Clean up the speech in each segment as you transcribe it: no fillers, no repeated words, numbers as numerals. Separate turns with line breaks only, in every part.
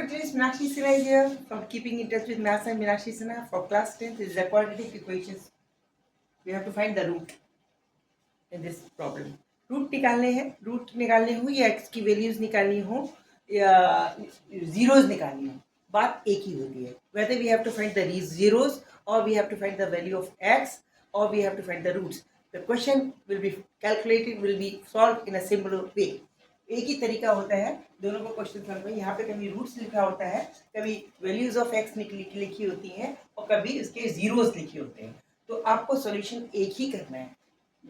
it is Meenakshi Sinha here from Keeping in Touch with Maths and Meenakshi Sinha for class 10th. This is the quadratic equations. We have to find the root in this problem. Root निकालने हैं, root निकालने हो या x की values निकालनी हो या zeros निकालनी हो, बात एक ही होती है. Whether we have to find the zeros or we have to find the value of x or we have to find the roots. The question will be calculated, will be solved in a similar way. एक ही तरीका होता है दोनों को question solve में. यहाँ पे कभी रूट्स लिखा होता है, कभी वैल्यूज ऑफ एक्स लिखी होती हैं और कभी उसके जीरोस लिखे होते हैं. तो आपको सॉल्यूशन एक ही करना है.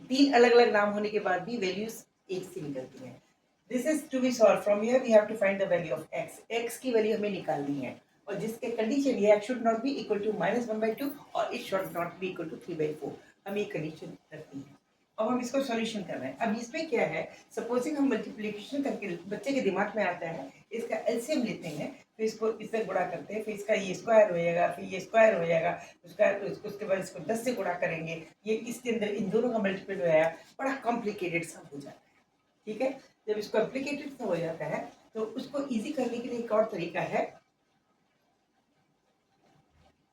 तीन अलग अलग नाम होने के बाद भी वैल्यूज एक से निकलती हैं. This is to be solve. From here we have to find the value of x. X की वैल्यू हमें निकालनी है और जिसके कंडीशन ये x should not be equal to -1/2 और it should not be equal to 3/4. हम ये कंडीशन रखनी है. अब हम इसको सॉल्यूशन कर रहे हैं. अब इसमें क्या है, सपोजिंग हम मल्टीप्लिकेशन करके बच्चे के दिमाग में आता है, इसका एलसीएम लेते हैं, फिर इसको इससे गुणा करते हैं, फिर इसका ये स्क्वायर हो जाएगा, फिर ये स्क्वायर हो जाएगा, उसके बाद इसको 10 से गुणा करेंगे, ये इसके अंदर इन दोनों का मल्टीपल हो जाएगा. बड़ा कॉम्प्लिकेटेड सा हो जाता है. ठीक है, जब इसको कॉम्प्लिकेटेड सा हो जाता है तो उसको ईजी करने के लिए एक और तरीका है.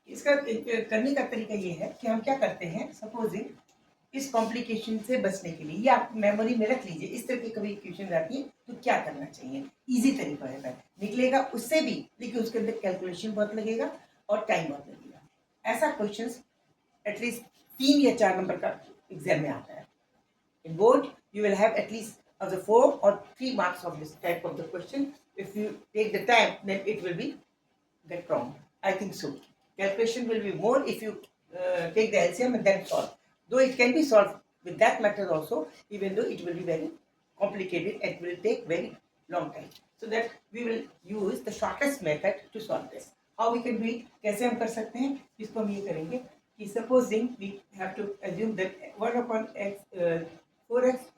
इसका करने का तरीका ये है कि हम क्या करते हैं, सपोजिंग इस कॉम्प्लिकेशन से बचने के लिए, या आप मेमोरी में रख लीजिए, इस तरह की कभी इक्वेशन आती है तो क्या करना चाहिए. इजी तरीका है, निकलेगा उससे भी, लेकिन उसके अंदर कैलकुलेशन बहुत लगेगा और टाइम बहुत लगेगा. ऐसा क्वेश्चन एटलीस्ट 3 या 4 नंबर का एग्जाम में आता है. इन board you will have at least of the 4 or 3 marks of this type of the question. If you take the time, then it will be get wrong. I think so. Calculation will be more if you take the LCM and then solve. Though it can be solved with that method also, even though it will be very complicated and will take very long time. So that we will use the shortest method to solve this. How we can do it? कैसे हम कर सकते हैं? इसको हम ये करेंगे कि supposing we have to assume that 1 upon x 4x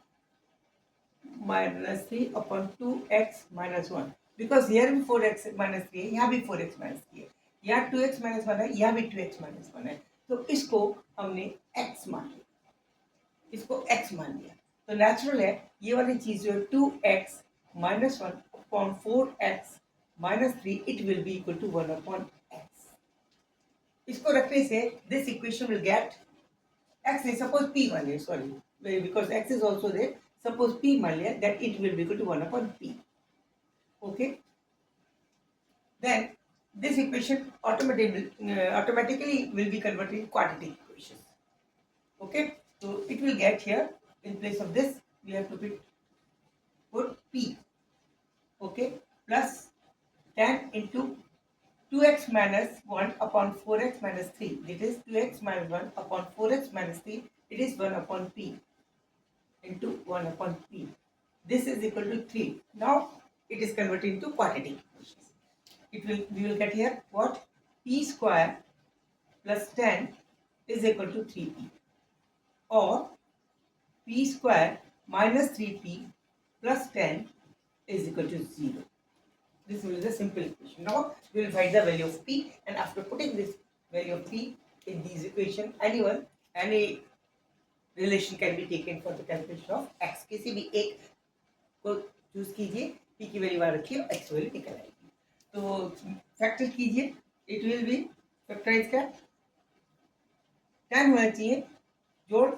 minus 3 upon 2x minus 1. Because here भी 4x minus 3 है, यहाँ भी 4x minus 3 है, यहाँ 2x minus 1 है, यहाँ भी 2x minus 1 है. तो इसको हमने x मान लिया, इसको x मान लिया. तो नेचुरल है ये वाली चीज जो है 2x minus 1 upon 4x minus 3, it will be equal to 1 upon x. इसको रखने से this equation will get x नहीं, suppose p मान लिया, sorry, because x is also there. Suppose p मान लिया, that it will be equal to 1 upon p. Okay. Then this equation automatically will be converted in quadratic equations. Okay. So it will get here, in place of this we have to put p. Okay. Plus 10 into 2x minus 1 upon 4x minus 3. It is 2x minus 1 upon 4x minus 3. It is 1 upon p. Into 1 upon p. This is equal to 3. Now it is converted into quadratic equations. We will get here what? P square plus 10 is equal to 3p, or p square minus 3p plus 10 is equal to 0. This is a simple equation. Now we will find the value of p, and after putting this value of p in these equation, any relation can be taken for the calculation of x. किसी भी एक को choose कीजिए, P की value वहां रखिए, x value निकल आएगी. तो फैक्टर कीजिए, इट विल बी फैक्टराइज का 10 होना चाहिए जोड़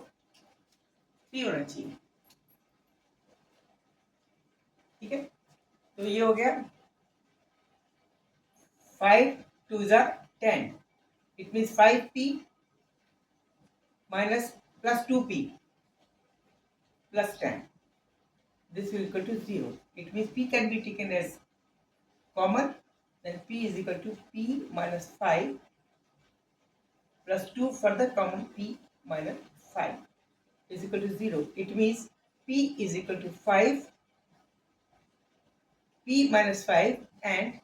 3 होना चाहिए. ठीक है, तो ये हो गया 5 2 10. It means 5p minus plus 2p plus 10. This will equal to 0. It means p can be taken as common. Then p is equal to p minus 5 plus 2 further common p minus 5 is equal to 0. It means p is equal to 5, p minus 5 and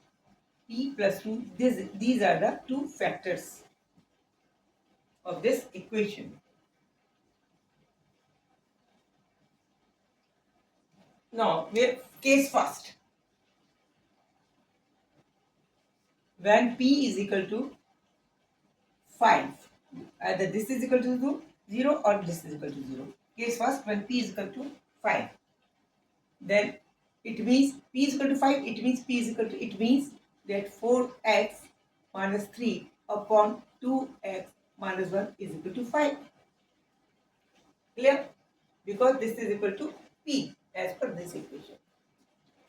p plus 2. These are the two factors of this equation. Now, case first. When p is equal to 5, either this is equal to 0 or this is equal to 0. Case first, when p is equal to 5, then it means p is equal to 5. It means p is equal to. It means that 4x minus 3 upon 2x minus 1 is equal to 5. Clear? Because this is equal to p as per this equation.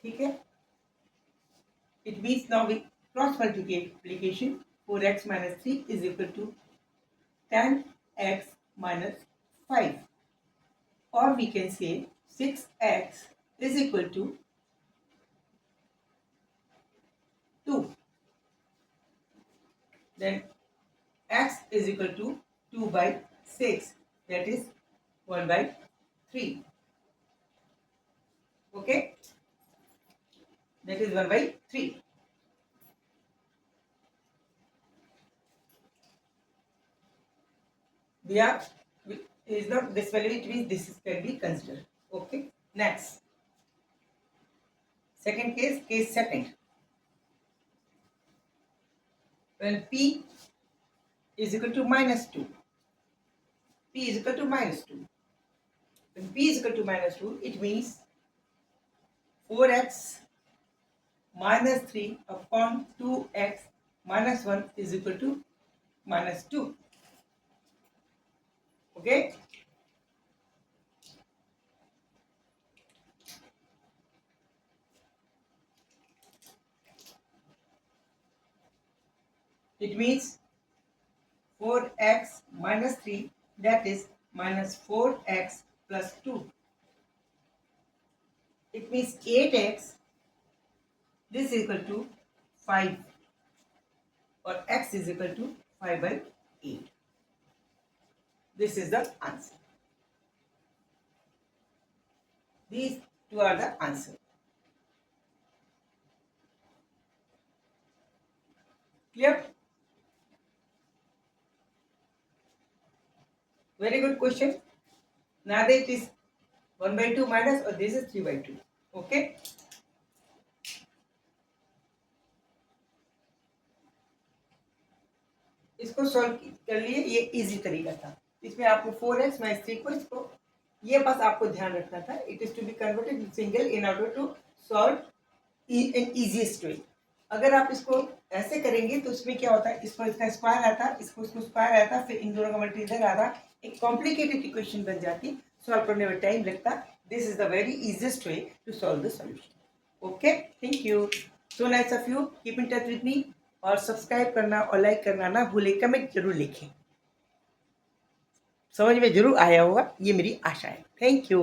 ठीक है? It means now we cross multiplication 4x minus 3 is equal to 10x minus 5, or we can say 6x is equal to 2. Then x is equal to 2 by 6, that is 1 by 3. Okay, that is 1 by 3. We are is not this value, it means this can be considered. Okay, next second case second, when p is equal to minus 2, p is equal to minus 2. When p is equal to minus 2, it means 4x minus 3 upon 2x minus 1 is equal to minus 2. Okay, it means 4x minus 3, that is minus 4x plus 2. It means 8x, this is equal to 5, or x is equal to 5 by 8. This is the answer. These two are the answer. Clear? Very good question. Neither it is 1 by 2 minus, or this is 3 by 2. Okay. इसको solve कर लिए, ये easy तरीका था. इसमें आपको 4x minus 3 को इसको ये बस आपको ध्यान रखना था. It is to be converted in single in order to solve in easiest way. अगर आप इसको ऐसे करेंगे तो उसमें क्या होता है, इसको इसका स्क्वायर आता, इसको इसको स्क्वायर आता, फिर इन दोनों का मल्टीप्लाई आता, एक कॉम्प्लिकेटेड इक्वेशन बन जाती, सॉल्व करने में टाइम लगता. This is the very easiest way to solve the solution. Okay, thank you. So nice of you. Keep in touch with me, और सब्सक्राइब करना और लाइक करना ना भूलें. कमेंट जरूर लिखें. समझ में जरूर आया होगा, ये मेरी आशा है. Thank you.